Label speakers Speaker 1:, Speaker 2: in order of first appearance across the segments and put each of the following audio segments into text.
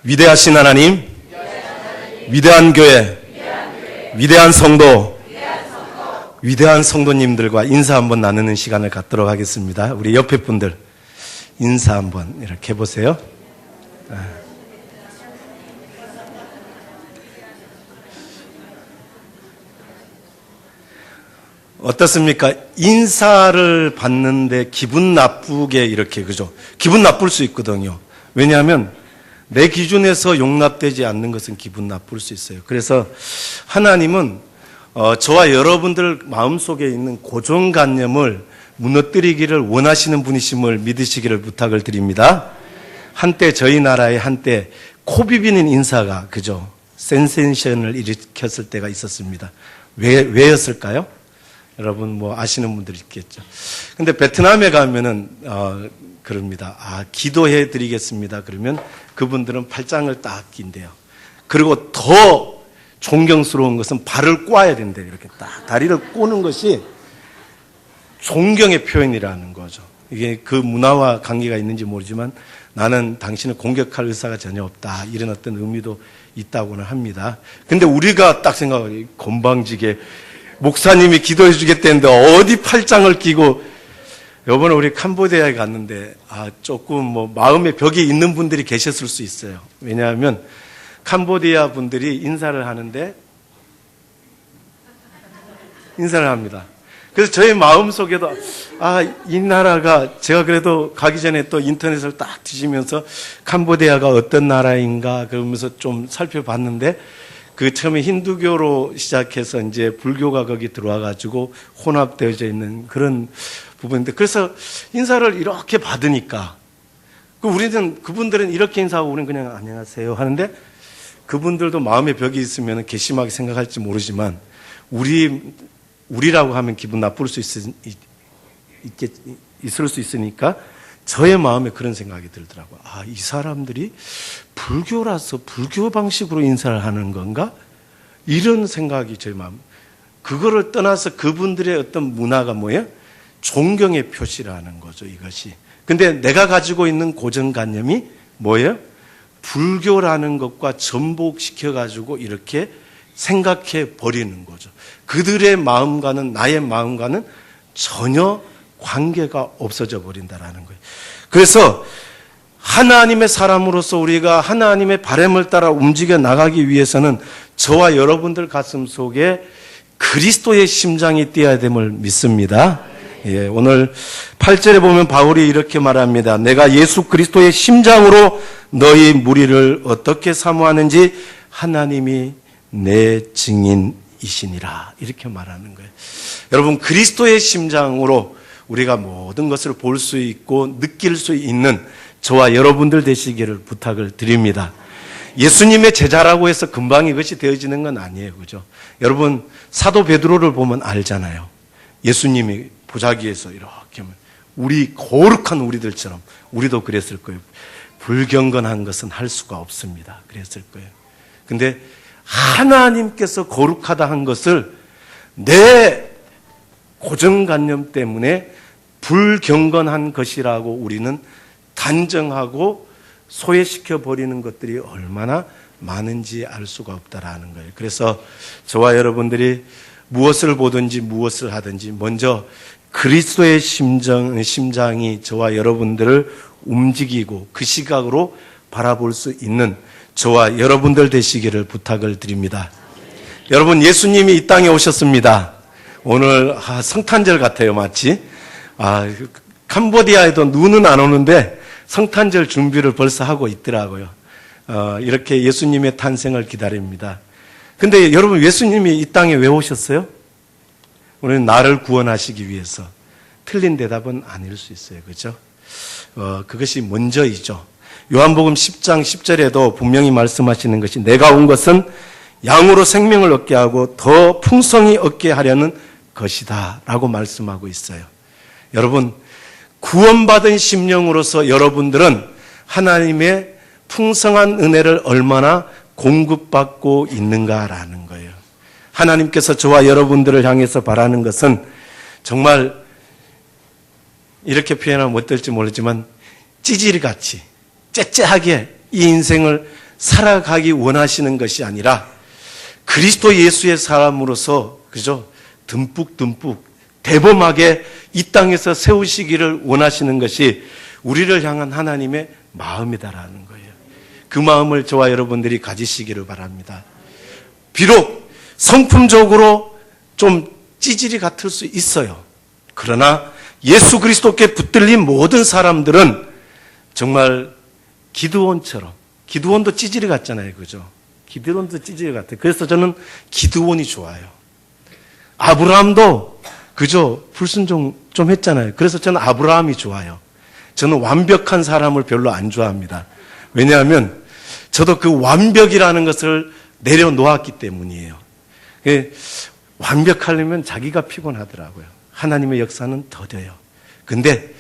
Speaker 1: 위대하신 하나님, 위대한 교회, 위대한 성도, 위대한 성도님들과 인사 한번 나누는 시간을 갖도록 하겠습니다. 우리 옆에 분들 인사 한번 이렇게 해보세요. 어떻습니까? 인사를 받는데 기분 나쁘게 이렇게, 그죠? 기분 나쁠 수 있거든요. 왜냐하면 내 기준에서 용납되지 않는 것은 기분 나쁠 수 있어요. 그래서 하나님은 저와 여러분들 마음속에 있는 고정관념을 무너뜨리기를 원하시는 분이심을 믿으시기를 부탁을 드립니다. 한때 저희 나라에 한때 코 비비는 인사가, 그죠? 센세이션을 일으켰을 때가 있었습니다. 왜였을까요? 여러분 뭐 아시는 분들 있겠죠. 근데 베트남에 가면은 그럽니다. 기도해 드리겠습니다. 그러면 그분들은 팔짱을 딱 낀대요. 그리고 더 존경스러운 것은 발을 꽈야 된대요. 이렇게 딱 다리를 꼬는 것이 존경의 표현이라는 거죠. 이게 그 문화와 관계가 있는지 모르지만 나는 당신을 공격할 의사가 전혀 없다, 이런 어떤 의미도 있다고는 합니다. 근데 우리가 딱 생각하기 건방지게 목사님이 기도해 주겠다는데 어디 팔짱을 끼고. 이번에 우리 캄보디아에 갔는데 조금 뭐 마음의 벽이 있는 분들이 계셨을 수 있어요. 왜냐하면 캄보디아 분들이 인사를 하는데 인사를 합니다. 그래서 저의 마음속에도 이 나라가, 제가 그래도 가기 전에 또 인터넷을 딱 뒤지면서 캄보디아가 어떤 나라인가 그러면서 좀 살펴봤는데, 그 처음에 힌두교로 시작해서 이제 불교가 거기 들어와 가지고 혼합되어져 있는 그런 부분인데, 그래서 인사를 이렇게 받으니까 우리는, 그분들은 이렇게 인사하고 우리는 그냥 안녕하세요 하는데, 그분들도 마음의 벽이 있으면 괘씸하게 생각할지 모르지만 우리라고 하면 기분 나쁠 수 있을 수 있으니까 저의 마음에 그런 생각이 들더라고요. 이 사람들이 불교라서 불교 방식으로 인사를 하는 건가? 이런 생각이 저의 마음. 그거를 떠나서 그분들의 어떤 문화가 뭐예요? 존경의 표시라는 거죠, 이것이. 근데 내가 가지고 있는 고정관념이 뭐예요? 불교라는 것과 전복시켜가지고 이렇게 생각해 버리는 거죠. 그들의 마음과는, 나의 마음과는 전혀 관계가 없어져 버린다라는 거예요. 그래서 하나님의 사람으로서 우리가 하나님의 바람을 따라 움직여 나가기 위해서는 저와 여러분들 가슴 속에 그리스도의 심장이 뛰어야 됨을 믿습니다. 오늘 8절에 보면 바울이 이렇게 말합니다. 내가 예수 그리스도의 심장으로 너희 무리를 어떻게 사모하는지 하나님이 내 증인이시니라, 이렇게 말하는 거예요. 여러분, 그리스도의 심장으로 우리가 모든 것을 볼 수 있고 느낄 수 있는 저와 여러분들 되시기를 부탁을 드립니다. 예수님의 제자라고 해서 금방 이것이 되어지는 건 아니에요, 그죠? 여러분, 사도 베드로를 보면 알잖아요. 예수님이 보자기에서 이렇게 하면 우리 거룩한 우리들처럼 우리도 그랬을 거예요. 불경건한 것은 할 수가 없습니다. 그랬을 거예요. 근데 하나님께서 거룩하다 한 것을 내 고정관념 때문에 불경건한 것이라고 우리는 단정하고 소외시켜 버리는 것들이 얼마나 많은지 알 수가 없다라는 거예요. 그래서 저와 여러분들이 무엇을 보든지 무엇을 하든지 먼저 그리스도의 심장이 저와 여러분들을 움직이고 그 시각으로 바라볼 수 있는 저와 여러분들 되시기를 부탁을 드립니다. 여러분, 예수님이 이 땅에 오셨습니다. 오늘 성탄절 같아요, 마치. 캄보디아에도 눈은 안 오는데 성탄절 준비를 벌써 하고 있더라고요. 이렇게 예수님의 탄생을 기다립니다. 근데 여러분, 예수님이 이 땅에 왜 오셨어요? 우리는 나를 구원하시기 위해서. 틀린 대답은 아닐 수 있어요. 그렇죠? 그것이 먼저이죠. 요한복음 10장 10절에도 분명히 말씀하시는 것이 내가 온 것은 양으로 생명을 얻게 하고 더 풍성히 얻게 하려는 것이다 라고 말씀하고 있어요. 여러분, 구원받은 심령으로서 여러분들은 하나님의 풍성한 은혜를 얼마나 공급받고 있는가라는 거예요. 하나님께서 저와 여러분들을 향해서 바라는 것은 정말 이렇게 표현하면 어떨지 모르지만 찌질이같이 째째하게 이 인생을 살아가기 원하시는 것이 아니라 그리스도 예수의 사람으로서 그죠? 듬뿍 대범하게 이 땅에서 세우시기를 원하시는 것이 우리를 향한 하나님의 마음이다라는 거예요. 그 마음을 저와 여러분들이 가지시기를 바랍니다. 비록 성품적으로 좀 찌질이 같을 수 있어요. 그러나 예수 그리스도께 붙들린 모든 사람들은 정말 기드온처럼, 기드온도 찌질이 같잖아요. 그죠? 기드온도 찌질이 같아요. 그래서 저는 기드온이 좋아요. 아브라함도 그죠? 불순종 좀 했잖아요. 그래서 저는 아브라함이 좋아요. 저는 완벽한 사람을 별로 안 좋아합니다. 왜냐하면 저도 그 완벽이라는 것을 내려놓았기 때문이에요. 완벽하려면 자기가 피곤하더라고요. 하나님의 역사는 더뎌요. 근데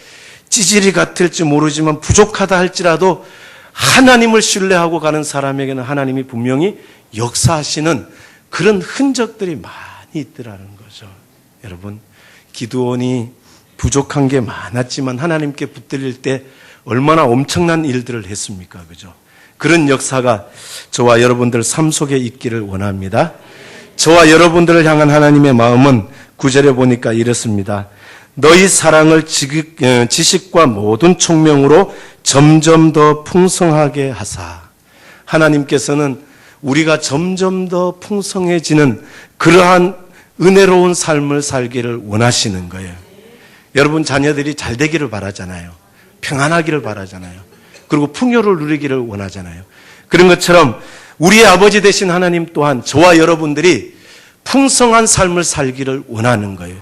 Speaker 1: 찌질이 같을지 모르지만 부족하다 할지라도 하나님을 신뢰하고 가는 사람에게는 하나님이 분명히 역사하시는 그런 흔적들이 많이 있더라는 거죠. 여러분, 기드온이 부족한 게 많았지만 하나님께 붙들릴 때 얼마나 엄청난 일들을 했습니까? 그죠? 그런 역사가 저와 여러분들 삶 속에 있기를 원합니다. 저와 여러분들을 향한 하나님의 마음은 9절에 보니까 이렇습니다. 너희 사랑을 지식과 모든 총명으로 점점 더 풍성하게 하사. 하나님께서는 우리가 점점 더 풍성해지는 그러한 은혜로운 삶을 살기를 원하시는 거예요. 여러분 자녀들이 잘 되기를 바라잖아요. 평안하기를 바라잖아요. 그리고 풍요를 누리기를 원하잖아요. 그런 것처럼 우리의 아버지 되신 하나님 또한 저와 여러분들이 풍성한 삶을 살기를 원하는 거예요.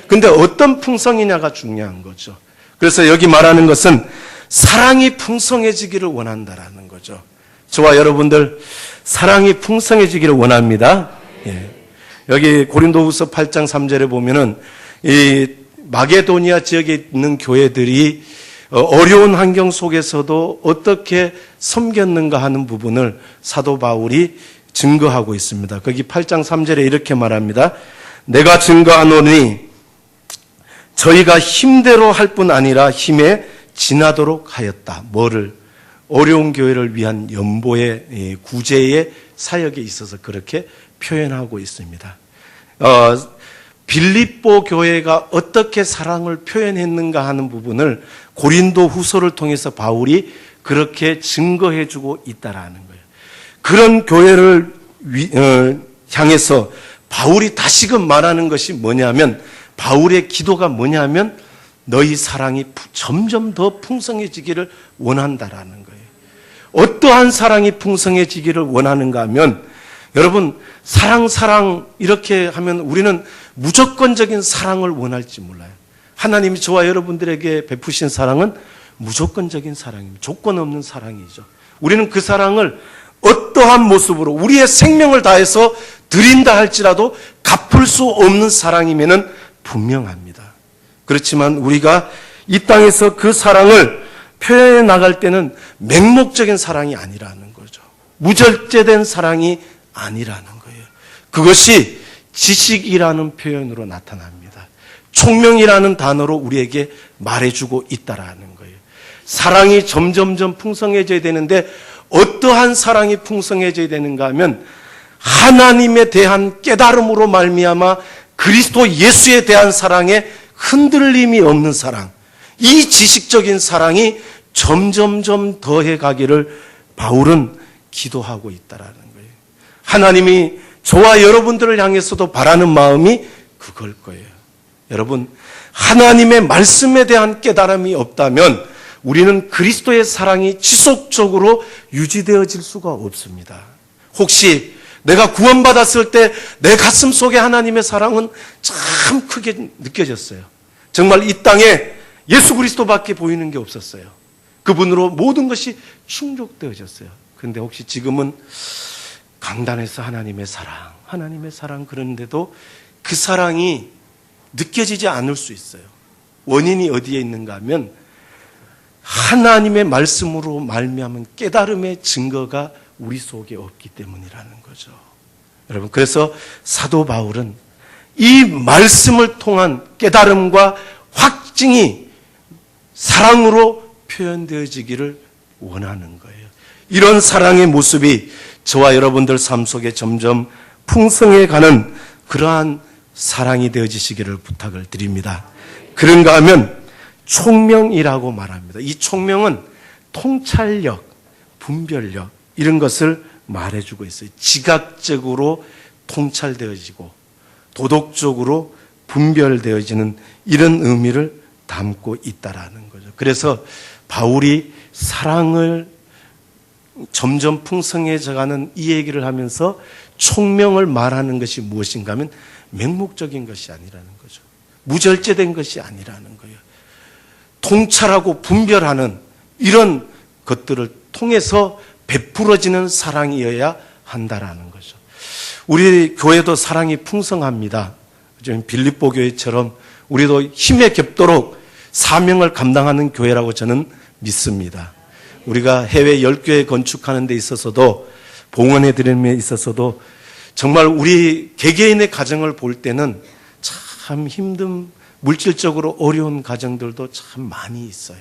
Speaker 1: 근데 어떤 풍성이냐가 중요한 거죠. 그래서 여기 말하는 것은 사랑이 풍성해지기를 원한다라는 거죠. 저와 여러분들 사랑이 풍성해지기를 원합니다. 예. 여기 고린도후서 8장 3절에 보면은 이 마게도니아 지역에 있는 교회들이 어려운 환경 속에서도 어떻게 섬겼는가 하는 부분을 사도 바울이 증거하고 있습니다. 거기 8장 3절에 이렇게 말합니다. 내가 증거하노니 저희가 힘대로 할 뿐 아니라 힘에 지나도록 하였다. 뭐를? 어려운 교회를 위한 연보의 구제의 사역에 있어서 그렇게 표현하고 있습니다. 빌립보 교회가 어떻게 사랑을 표현했는가 하는 부분을 고린도 후서를 통해서 바울이 그렇게 증거해주고 있다라는 거예요. 그런 교회를 향해서 바울이 다시금 말하는 것이 뭐냐면, 바울의 기도가 뭐냐면 너희 사랑이 점점 더 풍성해지기를 원한다라는 거예요. 어떠한 사랑이 풍성해지기를 원하는가 하면, 여러분 사랑 이렇게 하면 우리는 무조건적인 사랑을 원할지 몰라요. 하나님이 저와 여러분들에게 베푸신 사랑은 무조건적인 사랑입니다. 조건 없는 사랑이죠. 우리는 그 사랑을 어떠한 모습으로 우리의 생명을 다해서 드린다 할지라도 갚을 수 없는 사랑이면은 분명합니다. 그렇지만 우리가 이 땅에서 그 사랑을 표현해 나갈 때는 맹목적인 사랑이 아니라는 거죠. 무절제된 사랑이 아니라는 거예요. 그것이 지식이라는 표현으로 나타납니다. 총명이라는 단어로 우리에게 말해주고 있다라는 거예요. 사랑이 점점점 풍성해져야 되는데 어떠한 사랑이 풍성해져야 되는가 하면 하나님에 대한 깨달음으로 말미암아 그리스도 예수에 대한 사랑에 흔들림이 없는 사랑, 이 지식적인 사랑이 점점점 더해가기를 바울은 기도하고 있다라는 거예요. 하나님이 저와 여러분들을 향해서도 바라는 마음이 그걸 거예요. 여러분, 하나님의 말씀에 대한 깨달음이 없다면 우리는 그리스도의 사랑이 지속적으로 유지되어질 수가 없습니다. 혹시 내가 구원받았을 때 내 가슴 속에 하나님의 사랑은 참 크게 느껴졌어요. 정말 이 땅에 예수 그리스도밖에 보이는 게 없었어요. 그분으로 모든 것이 충족되어졌어요. 그런데 혹시 지금은 강단에서 하나님의 사랑 그런데도 그 사랑이 느껴지지 않을 수 있어요. 원인이 어디에 있는가 하면 하나님의 말씀으로 말미암은 깨달음의 증거가 우리 속에 없기 때문이라는 거죠. 여러분, 그래서 사도 바울은 이 말씀을 통한 깨달음과 확증이 사랑으로 표현되어지기를 원하는 거예요. 이런 사랑의 모습이 저와 여러분들 삶 속에 점점 풍성해가는 그러한 사랑이 되어지시기를 부탁을 드립니다. 그런가 하면 총명이라고 말합니다. 이 총명은 통찰력, 분별력 이런 것을 말해주고 있어요. 지각적으로 통찰되어지고 도덕적으로 분별되어지는 이런 의미를 담고 있다라는 거죠. 그래서 바울이 사랑을 점점 풍성해져가는 이 얘기를 하면서 총명을 말하는 것이 무엇인가 하면 맹목적인 것이 아니라는 거죠. 무절제된 것이 아니라는 거예요. 통찰하고 분별하는 이런 것들을 통해서 베풀어지는 사랑이어야 한다라는 거죠. 우리 교회도 사랑이 풍성합니다. 빌립보 교회처럼 우리도 힘에 겹도록 사명을 감당하는 교회라고 저는 믿습니다. 우리가 해외 10교회 건축하는 데 있어서도 봉헌해 드리는 데 있어서도 정말 우리 개개인의 가정을 볼 때는 참 힘든 물질적으로 어려운 가정들도 참 많이 있어요.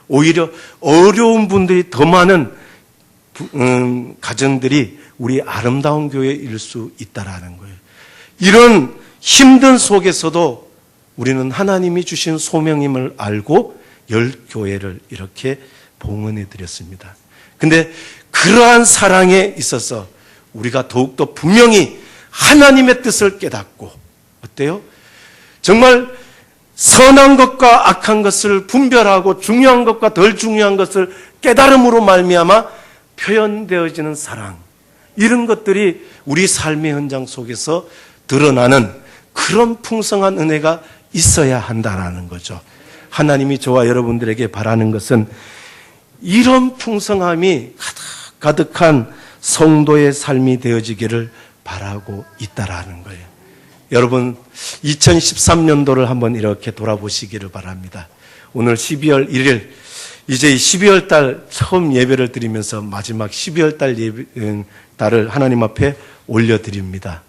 Speaker 1: 오히려 어려운 분들이 더 많은 가정들이 우리 아름다운 교회일 수 있다라는 거예요. 이런 힘든 속에서도 우리는 하나님이 주신 소명임을 알고 10교회를 이렇게 봉헌해 드렸습니다. 근데 그러한 사랑에 있어서 우리가 더욱더 분명히 하나님의 뜻을 깨닫고 어때요? 정말 선한 것과 악한 것을 분별하고 중요한 것과 덜 중요한 것을 깨달음으로 말미암아 표현되어지는 사랑, 이런 것들이 우리 삶의 현장 속에서 드러나는 그런 풍성한 은혜가 있어야 한다라는 거죠. 하나님이 저와 여러분들에게 바라는 것은 이런 풍성함이 가득한 성도의 삶이 되어지기를 바라고 있다라는 거예요. 여러분 2013년도를 한번 이렇게 돌아보시기를 바랍니다. 오늘 12월 1일 이제 12월 달 처음 예배를 드리면서 마지막 12월 달 달을 하나님 앞에 올려드립니다.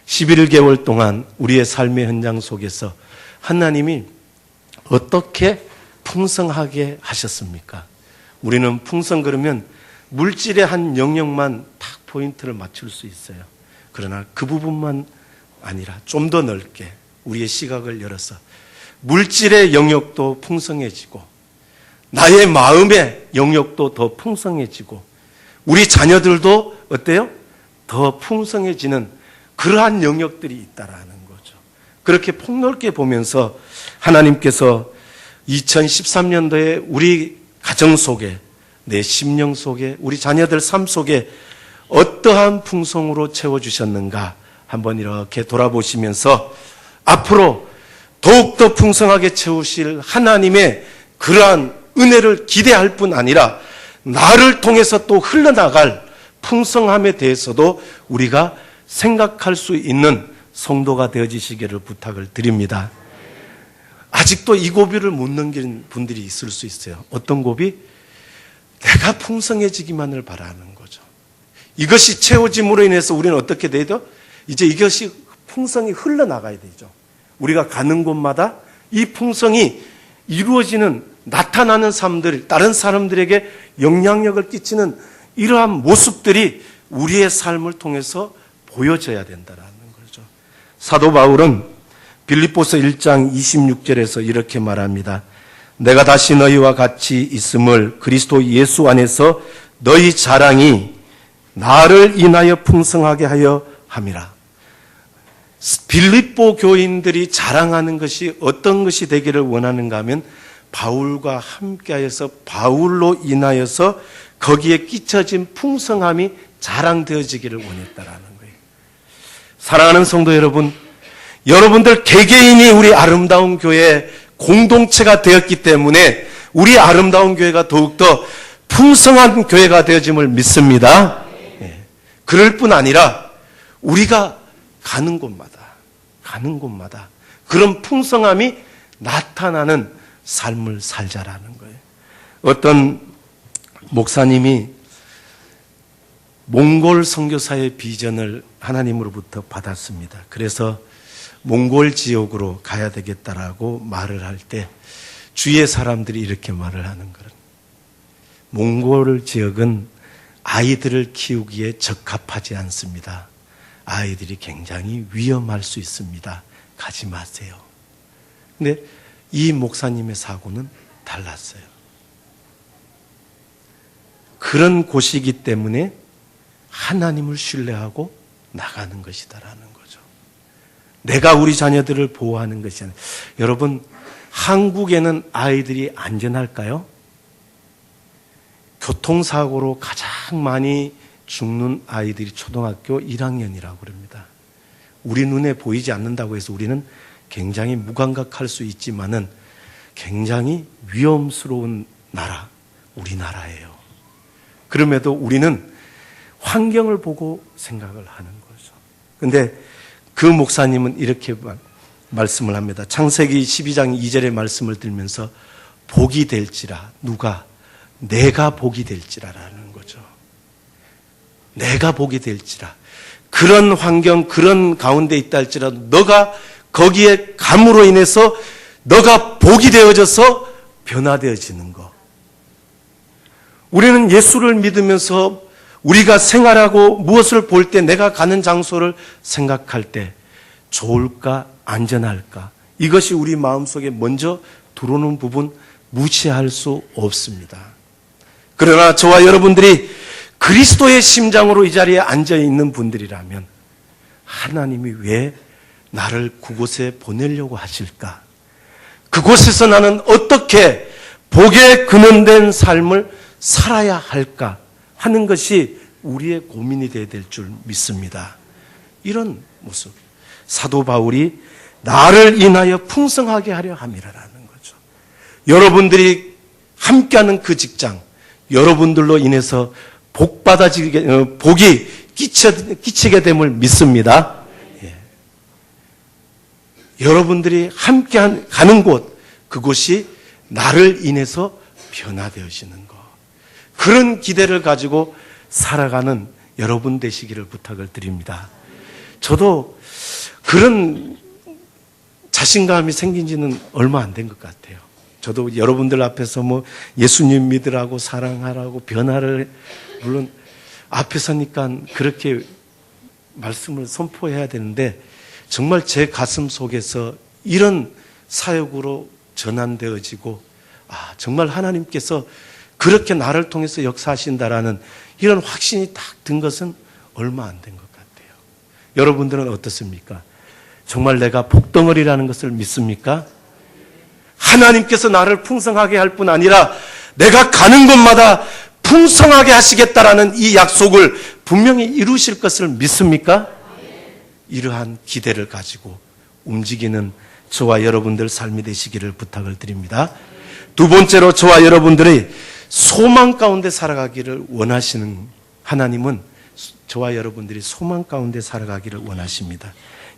Speaker 1: 11개월 동안 우리의 삶의 현장 속에서 하나님이 어떻게 풍성하게 하셨습니까? 우리는 풍성 그러면 물질의 한 영역만 딱 포인트를 맞출 수 있어요. 그러나 그 부분만 아니라 좀 더 넓게 우리의 시각을 열어서 물질의 영역도 풍성해지고 나의 마음의 영역도 더 풍성해지고 우리 자녀들도 어때요? 더 풍성해지는 그러한 영역들이 있다라는 거죠. 그렇게 폭넓게 보면서 하나님께서 2013년도에 우리 가정 속에 내 심령 속에 우리 자녀들 삶 속에 어떠한 풍성으로 채워주셨는가 한번 이렇게 돌아보시면서 앞으로 더욱더 풍성하게 채우실 하나님의 그러한 은혜를 기대할 뿐 아니라 나를 통해서 또 흘러나갈 풍성함에 대해서도 우리가 생각할 수 있는 성도가 되어지시기를 부탁을 드립니다. 아직도 이 고비를 못 넘긴 분들이 있을 수 있어요. 어떤 고비? 내가 풍성해지기만을 바라는 거죠. 이것이 채워짐으로 인해서 우리는 어떻게 돼요? 이제 이것이 풍성이 흘러나가야 되죠. 우리가 가는 곳마다 이 풍성이 이루어지는 나타나는 삶들, 다른 사람들에게 영향력을 끼치는 이러한 모습들이 우리의 삶을 통해서 보여져야 된다는 거죠. 사도 바울은 빌립보서 1장 26절에서 이렇게 말합니다. 내가 다시 너희와 같이 있음을 그리스도 예수 안에서 너희 자랑이 나를 인하여 풍성하게 하여 함이라. 빌립보 교인들이 자랑하는 것이 어떤 것이 되기를 원하는가 하면 바울과 함께하여서 바울로 인하여서 거기에 끼쳐진 풍성함이 자랑되어지기를 원했다라는 거예요. 사랑하는 성도 여러분, 여러분들 개개인이 우리 아름다운 교회의 공동체가 되었기 때문에 우리 아름다운 교회가 더욱더 풍성한 교회가 되어짐을 믿습니다. 그럴 뿐 아니라 우리가 가는 곳마다 그런 풍성함이 나타나는 삶을 살자라는 거예요. 어떤 목사님이 몽골 선교사의 비전을 하나님으로부터 받았습니다. 그래서 몽골 지역으로 가야 되겠다라고 말을 할 때 주위의 사람들이 이렇게 말을 하는 거예요. 몽골 지역은 아이들을 키우기에 적합하지 않습니다. 아이들이 굉장히 위험할 수 있습니다. 가지 마세요. 근데 이 목사님의 사고는 달랐어요. 그런 곳이기 때문에 하나님을 신뢰하고 나가는 것이다라는 거죠. 내가 우리 자녀들을 보호하는 것이 아니라, 여러분, 한국에는 아이들이 안전할까요? 교통사고로 가장 많이 죽는 아이들이 초등학교 1학년이라고 그럽니다. 우리 눈에 보이지 않는다고 해서 우리는 굉장히 무감각할 수 있지만은 굉장히 위험스러운 나라, 우리나라예요. 그럼에도 우리는 환경을 보고 생각을 하는 거죠. 그런데 그 목사님은 이렇게 말씀을 합니다. 창세기 12장 2절의 말씀을 들면서 복이 될지라, 누가? 내가 복이 될지라라는 거죠. 내가 복이 될지라. 그런 환경, 그런 가운데 있다 할지라도 너가 거기에 감으로 인해서 너가 복이 되어져서 변화되어지는 거. 우리는 예수를 믿으면서 우리가 생활하고 무엇을 볼 때 내가 가는 장소를 생각할 때 좋을까, 안전할까? 이것이 우리 마음속에 먼저 들어오는 부분 무시할 수 없습니다. 그러나 저와 여러분들이 그리스도의 심장으로 이 자리에 앉아 있는 분들이라면 하나님이 왜 나를 그곳에 보내려고 하실까? 그곳에서 나는 어떻게 복에 근원된 삶을 살아야 할까 하는 것이 우리의 고민이 되어야 될 줄 믿습니다. 이런 모습, 사도 바울이 나를 인하여 풍성하게 하려 함이라는 거죠. 여러분들이 함께하는 그 직장, 여러분들로 인해서 복이 끼치게 됨을 믿습니다. 예. 여러분들이 함께 가는 곳, 그곳이 나를 인해서 변화되어지는 것. 그런 기대를 가지고 살아가는 여러분 되시기를 부탁을 드립니다. 저도 그런 자신감이 생긴 지는 얼마 안 된 것 같아요. 저도 여러분들 앞에서 뭐 예수님 믿으라고 사랑하라고 변화를, 물론 앞에 서니까 그렇게 말씀을 선포해야 되는데 정말 제 가슴 속에서 이런 사역으로 전환되어지고, 정말 하나님께서 그렇게 나를 통해서 역사하신다라는 이런 확신이 딱 든 것은 얼마 안 된 것 같아요. 여러분들은 어떻습니까? 정말 내가 복덩어리라는 것을 믿습니까? 하나님께서 나를 풍성하게 할 뿐 아니라 내가 가는 곳마다 풍성하게 하시겠다라는 이 약속을 분명히 이루실 것을 믿습니까? 이러한 기대를 가지고 움직이는 저와 여러분들 삶이 되시기를 부탁을 드립니다. 두 번째로 저와 여러분들이 소망 가운데 살아가기를 원하시는 하나님은 저와 여러분들이 소망 가운데 살아가기를 원하십니다.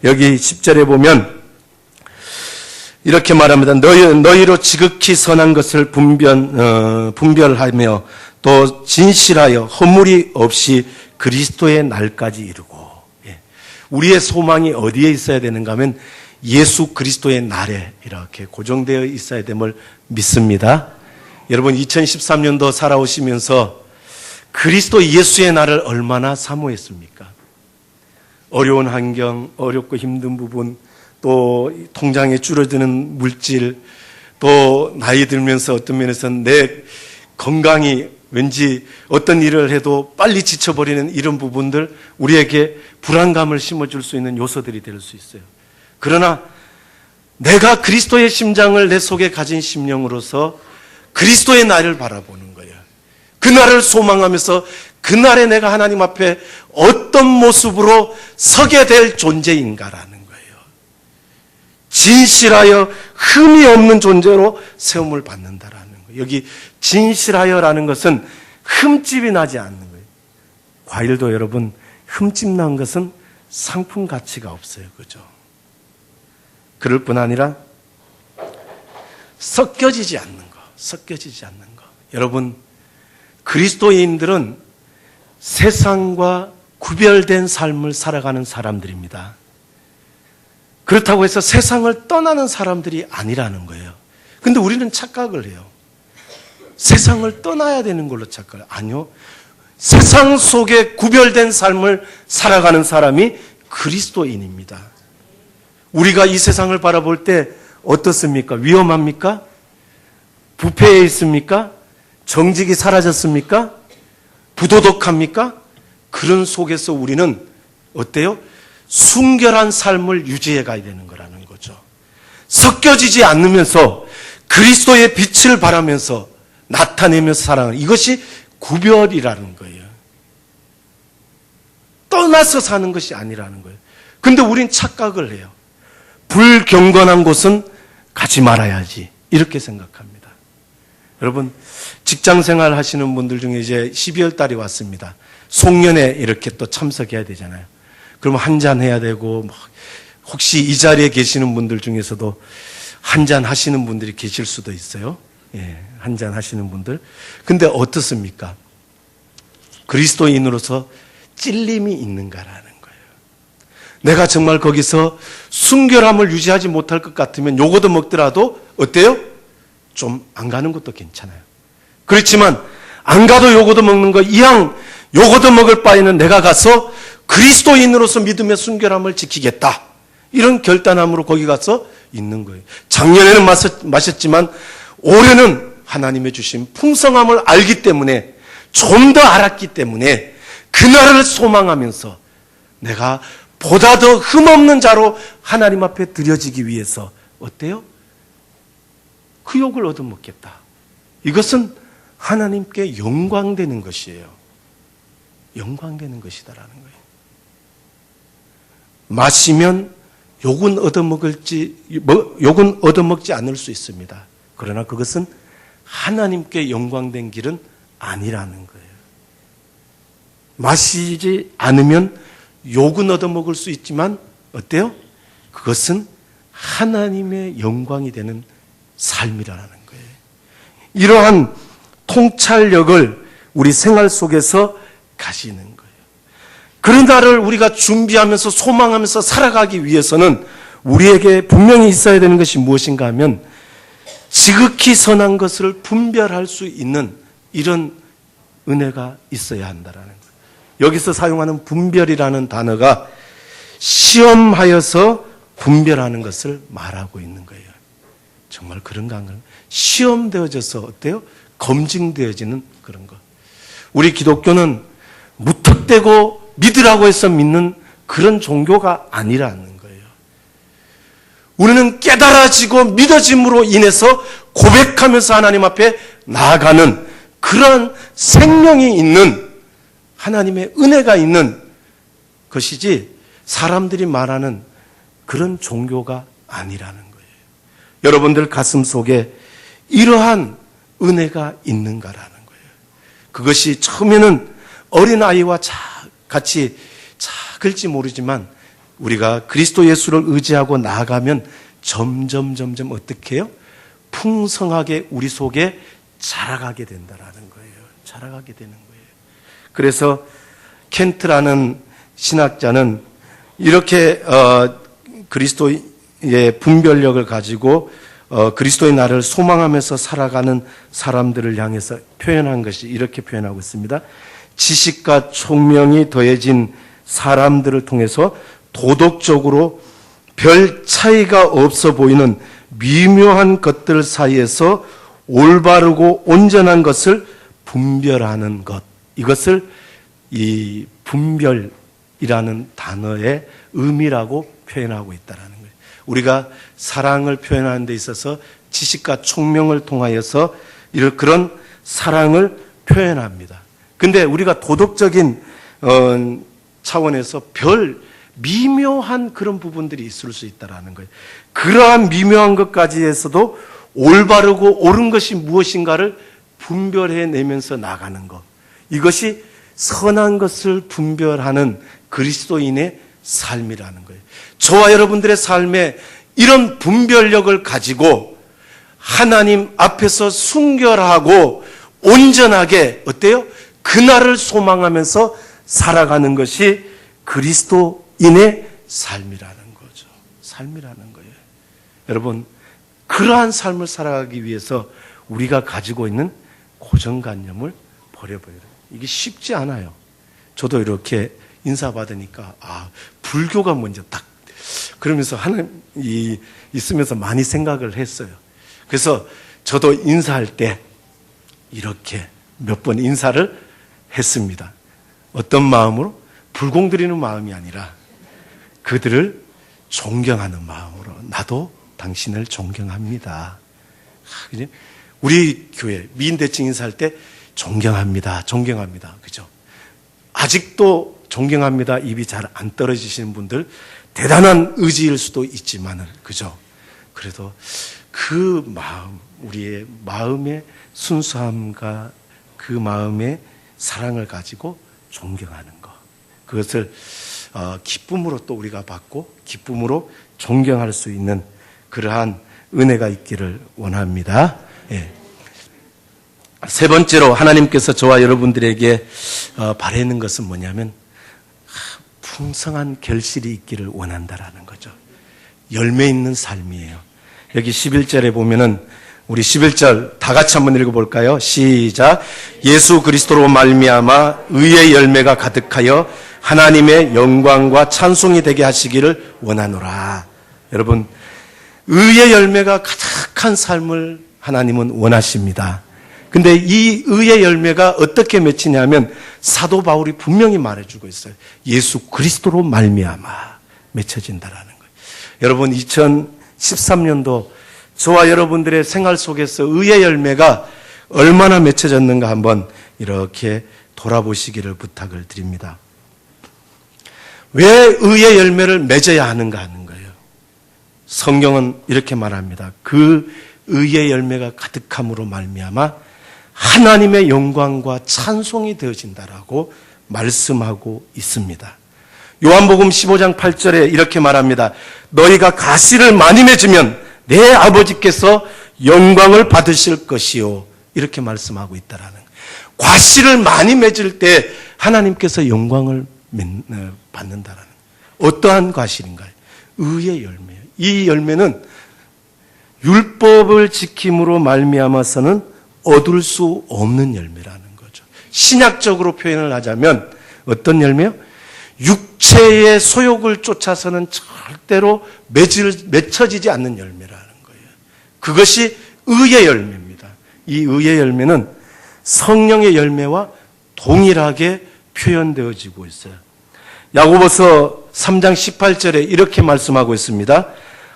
Speaker 1: 여기 10절에 보면 이렇게 말합니다. 너희로 지극히 선한 것을 분별하며 또 진실하여 허물이 없이 그리스도의 날까지 이루고. 우리의 소망이 어디에 있어야 되는가 하면 예수 그리스도의 날에 이렇게 고정되어 있어야 됨을 믿습니다. 여러분 2013년도 살아오시면서 그리스도 예수의 날을 얼마나 사모했습니까? 어려운 환경, 어렵고 힘든 부분, 또 통장에 줄어드는 물질, 또 나이 들면서 어떤 면에서는 내 건강이 왠지 어떤 일을 해도 빨리 지쳐버리는 이런 부분들, 우리에게 불안감을 심어줄 수 있는 요소들이 될 수 있어요. 그러나 내가 그리스도의 심장을 내 속에 가진 심령으로서 그리스도의 날을 바라보는 거예요. 그날을 소망하면서 그날에 내가 하나님 앞에 어떤 모습으로 서게 될 존재인가라는 거예요. 진실하여 흠이 없는 존재로 세움을 받는다라는 거예요. 여기 진실하여라는 것은 흠집이 나지 않는 거예요. 과일도 여러분 흠집 난 것은 상품 가치가 없어요. 그죠? 그럴 뿐 아니라 섞여지지 않는 거. 여러분, 그리스도인들은 세상과 구별된 삶을 살아가는 사람들입니다. 그렇다고 해서 세상을 떠나는 사람들이 아니라는 거예요. 근데 우리는 착각을 해요. 세상을 떠나야 되는 걸로 착각을. 아니요. 세상 속에 구별된 삶을 살아가는 사람이 그리스도인입니다. 우리가 이 세상을 바라볼 때 어떻습니까? 위험합니까? 부패해 있습니까? 정직이 사라졌습니까? 부도덕합니까? 그런 속에서 우리는 어때요? 순결한 삶을 유지해 가야 되는 거라는 거죠. 섞여지지 않으면서 그리스도의 빛을 바라면서 나타내면서 살아가는, 이것이 구별이라는 거예요. 떠나서 사는 것이 아니라는 거예요. 근데 우린 착각을 해요. 불경건한 곳은 가지 말아야지, 이렇게 생각합니다. 여러분, 직장생활 하시는 분들 중에 이제 12월 달이 왔습니다. 송년회 이렇게 또 참석해야 되잖아요. 그러면 한잔 해야 되고, 혹시 이 자리에 계시는 분들 중에서도 한잔 하시는 분들이 계실 수도 있어요. 예, 한잔 하시는 분들. 근데 어떻습니까? 그리스도인으로서 찔림이 있는가라는 거예요. 내가 정말 거기서 순결함을 유지하지 못할 것 같으면 요거도 먹더라도 어때요? 좀 안 가는 것도 괜찮아요. 그렇지만 안 가도 요거도 먹는 거, 이왕 요거도 먹을 바에는 내가 가서 그리스도인으로서 믿음의 순결함을 지키겠다, 이런 결단함으로 거기 가서 있는 거예요. 작년에는 마셨지만 올해는 하나님의 주신 풍성함을 알기 때문에, 좀 더 알았기 때문에 그날을 소망하면서 내가 보다 더 흠없는 자로 하나님 앞에 드려지기 위해서 어때요? 그 욕을 얻어먹겠다. 이것은 하나님께 영광되는 것이에요. 영광되는 것이다라는 거예요. 마시면 욕은 얻어먹지 않을 수 있습니다. 그러나 그것은 하나님께 영광된 길은 아니라는 거예요. 마시지 않으면 욕은 얻어먹을 수 있지만 어때요? 그것은 하나님의 영광이 되는 삶이라는 거예요. 이러한 통찰력을 우리 생활 속에서 가지는 거예요. 그런 날을 우리가 준비하면서 소망하면서 살아가기 위해서는 우리에게 분명히 있어야 되는 것이 무엇인가 하면, 지극히 선한 것을 분별할 수 있는 이런 은혜가 있어야 한다라는 거예요. 여기서 사용하는 분별이라는 단어가 시험하여서 분별하는 것을 말하고 있는 거예요. 정말 그런가 안 그런가? 시험되어져서 어때요? 검증되어지는 그런 것. 우리 기독교는 무턱대고 믿으라고 해서 믿는 그런 종교가 아니라는 거예요. 우리는 깨달아지고 믿어짐으로 인해서 고백하면서 하나님 앞에 나아가는 그런 생명이 있는, 하나님의 은혜가 있는 것이지 사람들이 말하는 그런 종교가 아니라는 거예요. 여러분들 가슴 속에 이러한 은혜가 있는가라는 거예요. 그것이 처음에는 어린아이와 같이 작을지 모르지만 우리가 그리스도 예수를 의지하고 나아가면 점점 어떻게 해요? 풍성하게 우리 속에 자라가게 된다라는 거예요. 자라가게 되는 거예요. 그래서 켄트라는 신학자는 이렇게 그리스도의 분별력을 가지고 그리스도의 나를 소망하면서 살아가는 사람들을 향해서 표현한 것이 이렇게 표현하고 있습니다. 지식과 총명이 더해진 사람들을 통해서 도덕적으로 별 차이가 없어 보이는 미묘한 것들 사이에서 올바르고 온전한 것을 분별하는 것, 이것을 이 분별이라는 단어의 의미라고 표현하고 있다는 거예요. 우리가 사랑을 표현하는 데 있어서 지식과 총명을 통하여서 그런 사랑을 표현합니다. 근데 우리가 도덕적인 차원에서 별 미묘한 그런 부분들이 있을 수 있다는 거예요. 그러한 미묘한 것까지에서도 올바르고 옳은 것이 무엇인가를 분별해내면서 나가는 것, 이것이 선한 것을 분별하는 그리스도인의 삶이라는 거예요. 저와 여러분들의 삶에 이런 분별력을 가지고 하나님 앞에서 순결하고 온전하게 어때요? 그날을 소망하면서 살아가는 것이 그리스도인의 삶이라는 거죠. 삶이라는 거예요. 여러분, 그러한 삶을 살아가기 위해서 우리가 가지고 있는 고정관념을 버려버려요. 이게 쉽지 않아요. 저도 이렇게 인사받으니까 불교가 먼저 딱 그러면서 있으면서 많이 생각을 했어요. 그래서 저도 인사할 때 이렇게 몇 번 인사를 했습니다. 어떤 마음으로? 불공드리는 마음이 아니라 그들을 존경하는 마음으로 나도 당신을 존경합니다. 우리 교회 미인대칭 인사할 때 존경합니다. 존경합니다. 그죠? 아직도 존경합니다. 입이 잘 안 떨어지시는 분들 대단한 의지일 수도 있지만은 그죠? 그래도 그 마음, 우리의 마음의 순수함과 그 마음의 사랑을 가지고 존경하는 것, 그것을 기쁨으로 또 우리가 받고 기쁨으로 존경할 수 있는 그러한 은혜가 있기를 원합니다. 예. 세 번째로 하나님께서 저와 여러분들에게 바라는 것은 뭐냐면 풍성한 결실이 있기를 원한다라는 거죠. 열매 있는 삶이에요. 여기 11절에 보면은 우리 11절 다 같이 한번 읽어볼까요? 시작. 예수 그리스도로 말미암아 의의 열매가 가득하여 하나님의 영광과 찬송이 되게 하시기를 원하노라. 여러분, 의의 열매가 가득한 삶을 하나님은 원하십니다. 근데 이 의의 열매가 어떻게 맺히냐면 사도 바울이 분명히 말해주고 있어요. 예수 그리스도로 말미암아 맺혀진다라는 거예요. 여러분, 2013년도 저와 여러분들의 생활 속에서 의의 열매가 얼마나 맺혀졌는가 한번 이렇게 돌아보시기를 부탁을 드립니다. 왜 의의 열매를 맺어야 하는가 하는 거예요. 성경은 이렇게 말합니다. 그 의의 열매가 가득함으로 말미암아 하나님의 영광과 찬송이 되어진다라고 말씀하고 있습니다. 요한복음 15장 8절에 이렇게 말합니다. 너희가 가시를 많이 맺으면 내 아버지께서 영광을 받으실 것이요. 이렇게 말씀하고 있다라는 거예요. 과실을 많이 맺을 때 하나님께서 영광을 받는다라는 거예요. 어떠한 과실인가요? 의의 열매예요. 이 열매는 율법을 지킴으로 말미암아서는 얻을 수 없는 열매라는 거죠. 신약적으로 표현을 하자면 어떤 열매요? 육체의 소욕을 쫓아서는 절대로 맺혀지지 않는 열매라는 거예요. 그것이 의의 열매입니다. 이 의의 열매는 성령의 열매와 동일하게 표현되어지고 있어요. 야고보서 3장 18절에 이렇게 말씀하고 있습니다.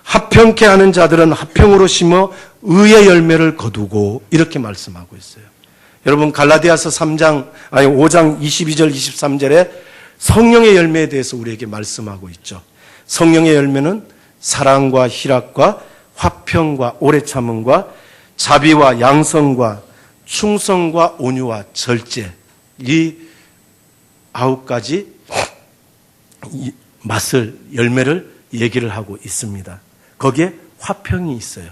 Speaker 1: 합평케 하는 자들은 합평으로 심어 의의 열매를 거두고 이렇게 말씀하고 있어요. 여러분 갈라디아서 5장 22절 23절에 성령의 열매에 대해서 우리에게 말씀하고 있죠. 성령의 열매는 사랑과 희락과 화평과 오래 참음과 자비와 양성과 충성과 온유와 절제, 이 9가지 맛을 열매를 얘기를 하고 있습니다. 거기에 화평이 있어요.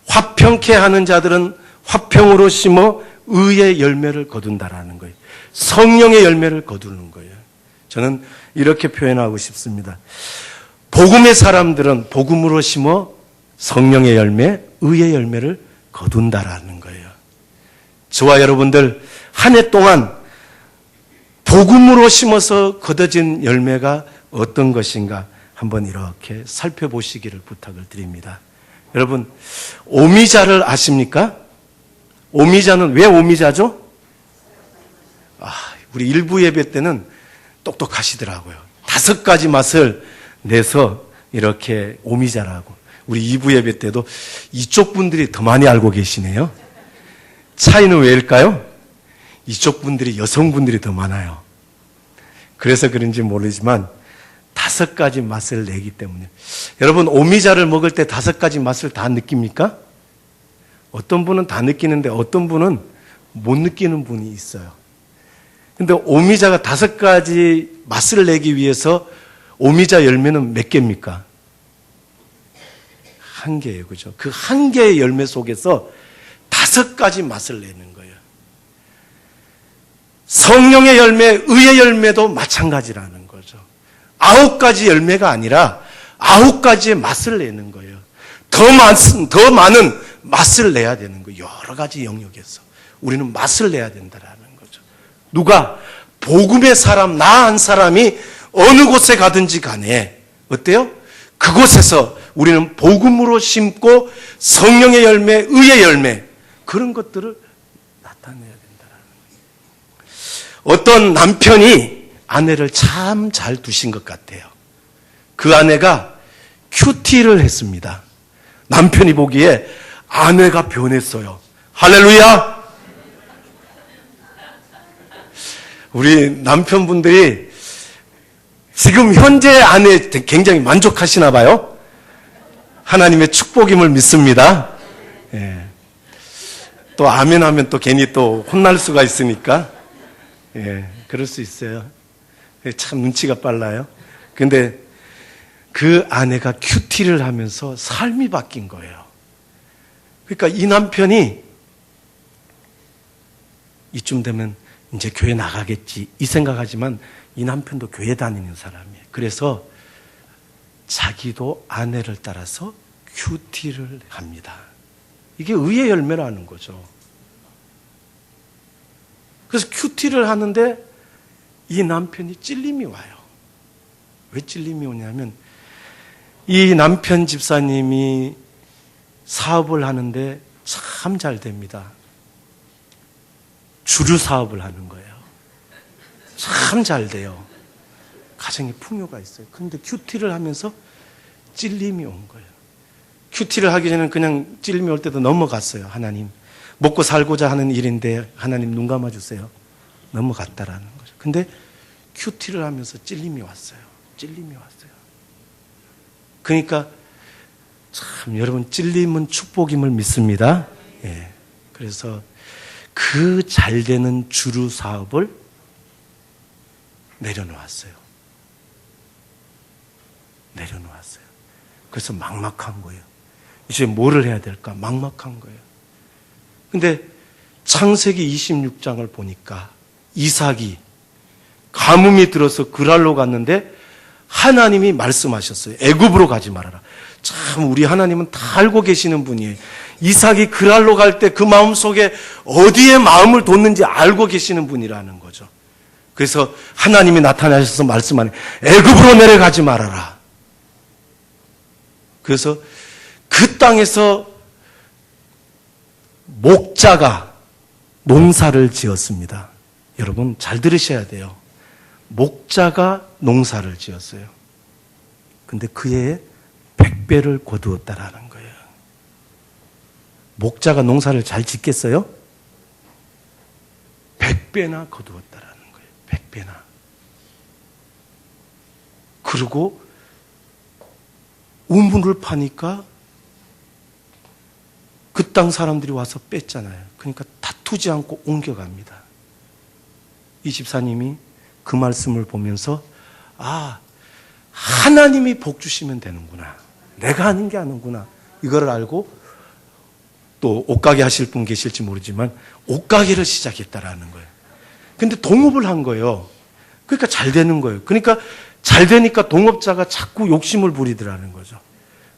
Speaker 1: 화평케 하는 자들은 화평으로 심어 의의 열매를 거둔다라는 거예요. 성령의 열매를 거두는 거예요. 저는 이렇게 표현하고 싶습니다. 복음의 사람들은 복음으로 심어 성령의 열매, 의의 열매를 거둔다라는 거예요. 저와 여러분들 한 해 동안 복음으로 심어서 거둬진 열매가 어떤 것인가 한번 이렇게 살펴보시기를 부탁을 드립니다. 여러분, 오미자를 아십니까? 오미자는 왜 오미자죠? 우리 일부 예배 때는 똑똑하시더라고요. 5가지 맛을 내서 이렇게 오미자라고. 우리 2부 예배 때도 이쪽 분들이 더 많이 알고 계시네요. 차이는 왜일까요? 이쪽 분들이 여성분들이 더 많아요. 그래서 그런지 모르지만 5가지 맛을 내기 때문에. 여러분, 오미자를 먹을 때 5가지 맛을 다 느낍니까? 어떤 분은 다 느끼는데 어떤 분은 못 느끼는 분이 있어요. 근데 오미자가 5가지 맛을 내기 위해서 오미자 열매는 몇 개입니까? 1개예요. 그죠? 그 1개의 열매 속에서 5가지 맛을 내는 거예요. 성령의 열매, 의의 열매도 마찬가지라는 거죠. 9가지 열매가 아니라 9가지의 맛을 내는 거예요. 더 많은 맛을 내야 되는 거예요. 여러 가지 영역에서 우리는 맛을 내야 된다라는 거죠. 누가? 복음의 사람, 나 한 사람이 어느 곳에 가든지 간에 어때요? 그곳에서 우리는 복음으로 심고 성령의 열매, 의의 열매, 그런 것들을 나타내야 된다는 거예요. 어떤 남편이 아내를 참 잘 두신 것 같아요. 그 아내가 큐티를 했습니다. 남편이 보기에 아내가 변했어요. 할렐루야! 우리 남편분들이 지금 현재 아내에 굉장히 만족하시나 봐요. 하나님의 축복임을 믿습니다. 예. 또 아멘 하면 또 괜히 또 혼날 수가 있으니까, 예, 그럴 수 있어요. 참 눈치가 빨라요. 근데 그 아내가 큐티를 하면서 삶이 바뀐 거예요. 그러니까 이 남편이 이쯤 되면 이제 교회 나가겠지 이 생각하지만 이 남편도 교회 다니는 사람이에요. 그래서 자기도 아내를 따라서 큐티를 합니다. 이게 의의 열매라는 거죠. 그래서 큐티를 하는데 이 남편이 찔림이 와요. 왜 찔림이 오냐면 이 남편 집사님이 사업을 하는데 참 잘 됩니다. 주류 사업을 하는 거예요. 참 잘 돼요. 가정에 풍요가 있어요. 그런데 큐티를 하면서 찔림이 온 거예요. 큐티를 하기 전에는 그냥 찔림이 올 때도 넘어갔어요. 하나님, 먹고 살고자 하는 일인데 하나님 눈 감아주세요. 넘어갔다라는 거죠. 근데 큐티를 하면서 찔림이 왔어요. 찔림이 왔어요. 그러니까 참 여러분 찔림은 축복임을 믿습니다. 예. 그래서 그 잘 되는 주류 사업을 내려놓았어요. 내려놓았어요. 그래서 막막한 거예요. 이제 뭐를 해야 될까? 막막한 거예요. 근데 창세기 26장을 보니까 이삭이 가뭄이 들어서 그랄로 갔는데 하나님이 말씀하셨어요. 애굽으로 가지 말아라. 참 우리 하나님은 다 알고 계시는 분이에요. 이삭이 그랄로 갈 때 그 마음속에 어디에 마음을 뒀는지 알고 계시는 분이라는 거죠. 그래서 하나님이 나타나셔서 말씀하네. 애굽으로 내려가지 말아라. 그래서 그 땅에서 목자가 농사를 지었습니다. 여러분 잘 들으셔야 돼요. 목자가 농사를 지었어요. 근데 그 해에 100배를 거두었다라는 거예요. 목자가 농사를 잘 짓겠어요? 100배나 거두었다라는 거예요. 100배나. 그리고 우물을 파니까 그 땅 사람들이 와서 뺐잖아요. 그러니까 다투지 않고 옮겨갑니다. 이 집사님이 그 말씀을 보면서 아, 하나님이 복 주시면 되는구나. 내가 하는 게 아니구나. 이걸 알고 또 옷가게 하실 분 계실지 모르지만 옷가게를 시작했다라는 거예요. 근데 동업을 한 거예요. 그러니까 잘 되는 거예요. 그러니까 잘 되니까 동업자가 자꾸 욕심을 부리더라는 거죠.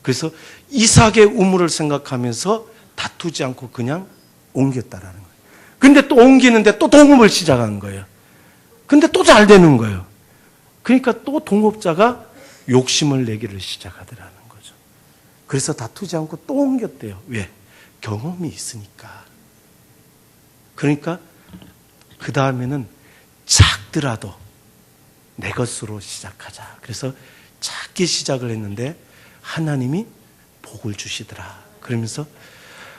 Speaker 1: 그래서 이삭의 우물을 생각하면서 다투지 않고 그냥 옮겼다라는 거예요. 근데 또 옮기는데 또 동업을 시작한 거예요. 근데 또 잘 되는 거예요. 그러니까 또 동업자가 욕심을 내기를 시작하더라는 거죠. 그래서 다투지 않고 또 옮겼대요. 왜? 경험이 있으니까. 그러니까 그 다음에는 작더라도 내 것으로 시작하자. 그래서 작게 시작을 했는데 하나님이 복을 주시더라. 그러면서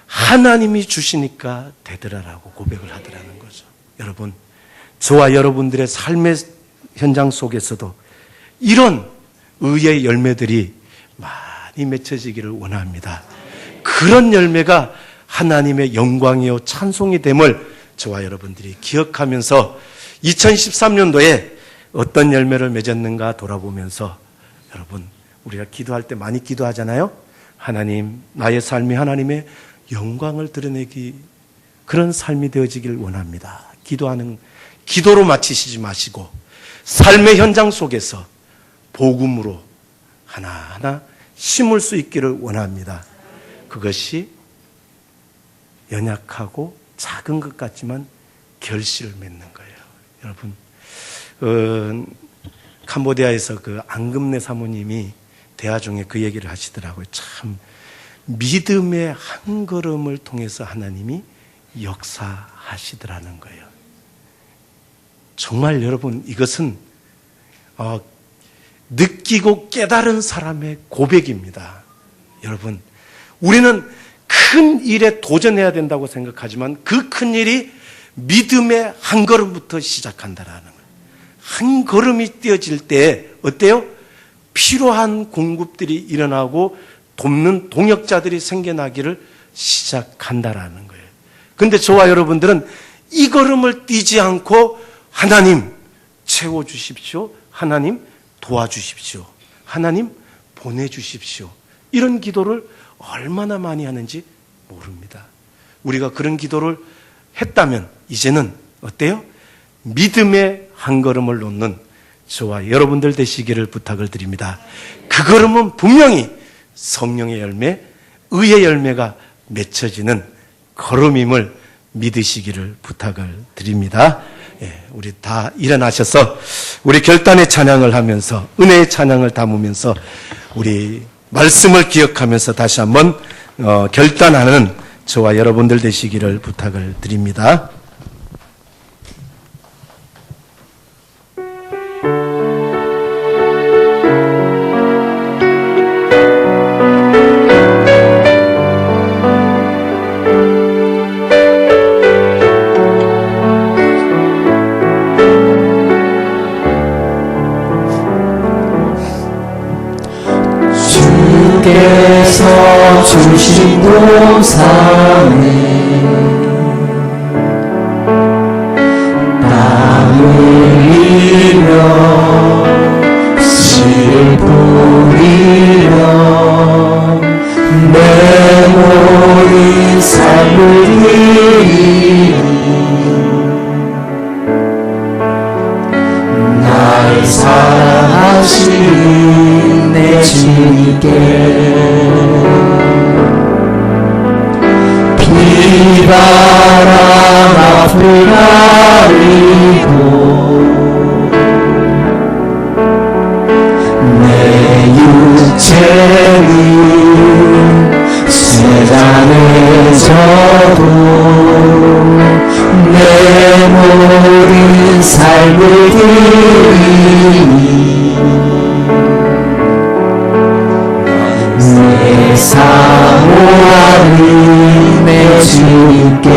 Speaker 1: 하나님이 주시니까 되더라라고 고백을 하더라는 거죠. 여러분, 저와 여러분들의 삶의 현장 속에서도 이런 의의 열매들이 많이 맺혀지기를 원합니다. 그런 열매가 하나님의 영광이요 찬송이 됨을 저와 여러분들이 기억하면서 2013년도에 어떤 열매를 맺었는가 돌아보면서 여러분 우리가 기도할 때 많이 기도하잖아요. 하나님, 나의 삶이 하나님의 영광을 드러내기 그런 삶이 되어지길 원합니다. 기도하는 기도로 마치시지 마시고 삶의 현장 속에서 복음으로 하나하나 심을 수 있기를 원합니다. 그것이 연약하고 작은 것 같지만 결실을 맺는 거예요. 여러분, 캄보디아에서 그 앙금네 사모님이 대화 중에 그 얘기를 하시더라고요. 참 믿음의 한 걸음을 통해서 하나님이 역사하시더라는 거예요. 정말 여러분, 이것은 느끼고 깨달은 사람의 고백입니다. 여러분, 우리는 큰 일에 도전해야 된다고 생각하지만 그 큰 일이 믿음의 한 걸음부터 시작한다라는 거예요. 한 걸음이 떼어질 때 어때요? 필요한 공급들이 일어나고 돕는 동역자들이 생겨나기를 시작한다라는 거예요. 그런데 저와 여러분들은 이 걸음을 띄지 않고 하나님 채워주십시오, 하나님 도와주십시오, 하나님 보내주십시오, 이런 기도를 얼마나 많이 하는지 모릅니다. 우리가 그런 기도를 했다면 이제는 어때요? 믿음의 한 걸음을 놓는 저와 여러분들 되시기를 부탁을 드립니다. 그 걸음은 분명히 성령의 열매, 의의 열매가 맺혀지는 걸음임을 믿으시기를 부탁을 드립니다. 우리 다 일어나셔서 우리 결단의 찬양을 하면서 은혜의 찬양을 담으면서 우리 말씀을 기억하면서 다시 한번 결단하는 저와 여러분들 되시기를 부탁을 드립니다.
Speaker 2: 주께서 주신 동산에 땀 흘리며 씨를 뿌리며 내 모든 삶을 드리니 나의 사랑하신 내 주님께 비바람 앞을 가리고 내 육체는 세상에 져도 내 모든 삶을 드리니 내 사모하는 내 주님께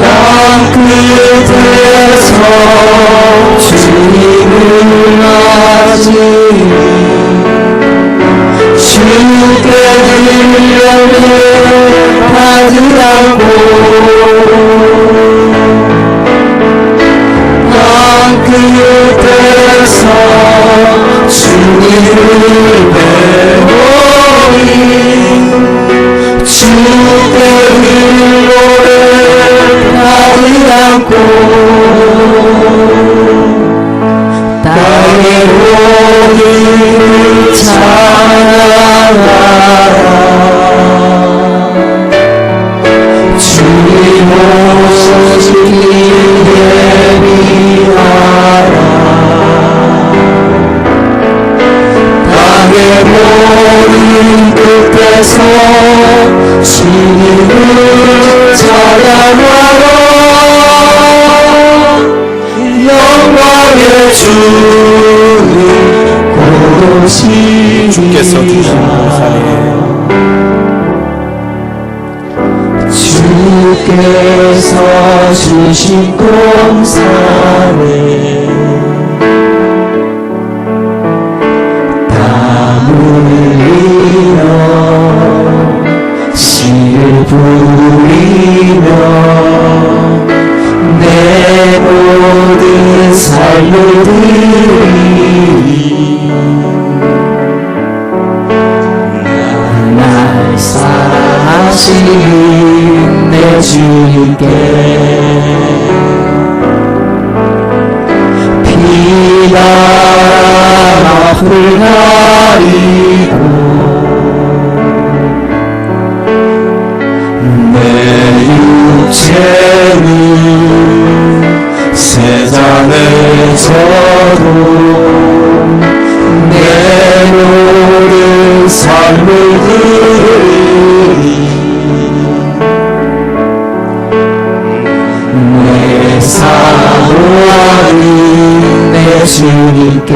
Speaker 2: 땅 끝에서 주님을 맞으니 주께 들려는 받으라고 땅 끝에서 주님을 배우니 주께 노래 받으라고 땅의 모든 찬양하라 주님 오시길 예비하라 땅의 모든 끝에서 주님을 찬양하라 영광의 주님 고르시니라
Speaker 1: 주께서 주신 동산에
Speaker 2: 주께서 주신 동산에 땀 흘리며 씨를 뿌리며 내 모든 삶을 드리니 날 사랑하신 내 주님께 비바람 앞을 가리고 내 육체 속에서도 내 모든 삶을 드리리. 내 사모하는 내 주님께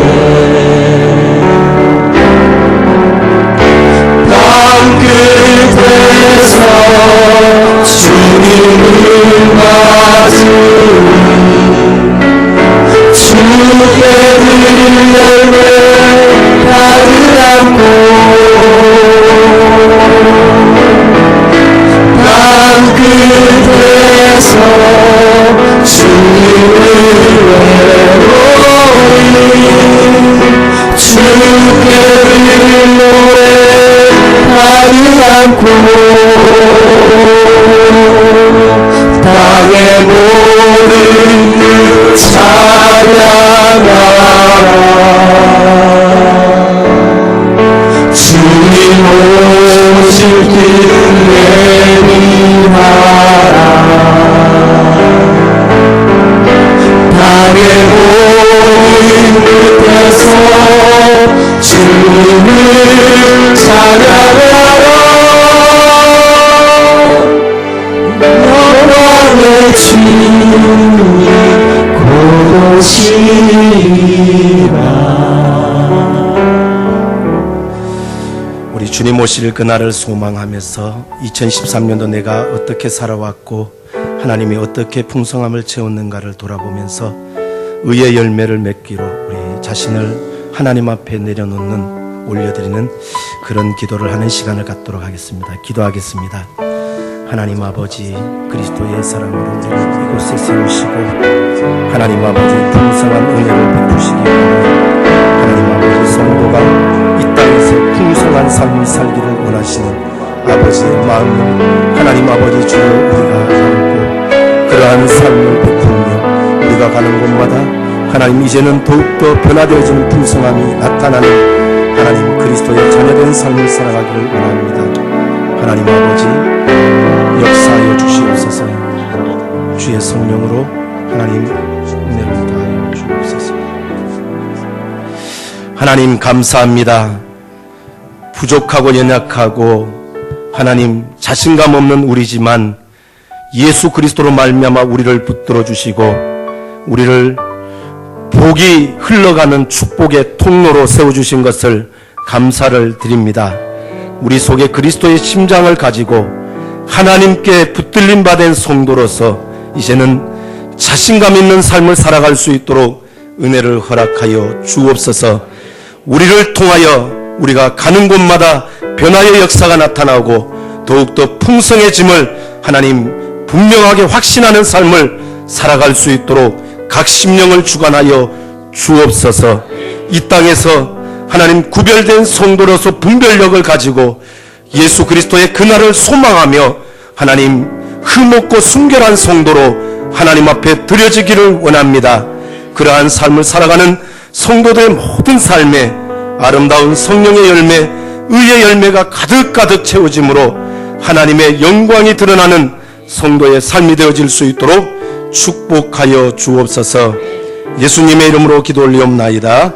Speaker 2: 땅끝에서 주님을 맞으리. 주께 드릴 열매 가득 안고 땅끝에서 주님을 외우리. 주께 드릴 노래 가득 안고 땅의 모든 끝 찬양하라. 주님 오실 길을 예비하라. 땅의 모든 끝에서 주님을 찬양하라. 영광의 주님 곧 오시리라.
Speaker 1: 우리 주님 오실 그날을 소망하면서 2013년도 내가 어떻게 살아왔고 하나님이 어떻게 풍성함을 채웠는가를 돌아보면서 의의 열매를 맺기로 우리 자신을 하나님 앞에 내려놓는 올려드리는 그런 기도를 하는 시간을 갖도록 하겠습니다. 기도하겠습니다. 하나님 아버지, 그리스도의 사랑으로 우리를 이곳에 세우시고 하나님 아버지 풍성한 은혜를 베푸시기 바랍니다. 하나님 아버지, 성도가 이 땅에서 풍성한 삶을 살기를 원하시는 아버지의 마음을 하나님 아버지 주여 우리가 알고 그러한 삶을 베풀며 우리가 가는 곳마다 하나님 이제는 더욱더 변화되어지는 풍성함이 나타나는 하나님 그리스도의 자녀된 삶을 살아가기를 원합니다. 하나님 아버지 역사하여 주시옵소서. 주의 성령으로 하나님 은혜를 더하여 주옵소서. 하나님 감사합니다. 부족하고 연약하고 하나님 자신감 없는 우리지만 예수 그리스도로 말미암아 우리를 붙들어 주시고 우리를 복이 흘러가는 축복의 통로로 세워주신 것을 감사를 드립니다. 우리 속에 그리스도의 심장을 가지고 하나님께 붙들림 받은 성도로서 이제는 자신감 있는 삶을 살아갈 수 있도록 은혜를 허락하여 주옵소서. 우리를 통하여 우리가 가는 곳마다 변화의 역사가 나타나고 더욱더 풍성해짐을 하나님 분명하게 확신하는 삶을 살아갈 수 있도록 각 심령을 주관하여 주옵소서. 이 땅에서 하나님 구별된 성도로서 분별력을 가지고 예수 그리스도의 그날을 소망하며 하나님 흠없고 순결한 성도로 하나님 앞에 드려지기를 원합니다. 그러한 삶을 살아가는 성도들의 모든 삶에 아름다운 성령의 열매, 의의 열매가 가득가득 채워짐으로 하나님의 영광이 드러나는 성도의 삶이 되어질 수 있도록 축복하여 주옵소서. 예수님의 이름으로 기도 올리옵나이다.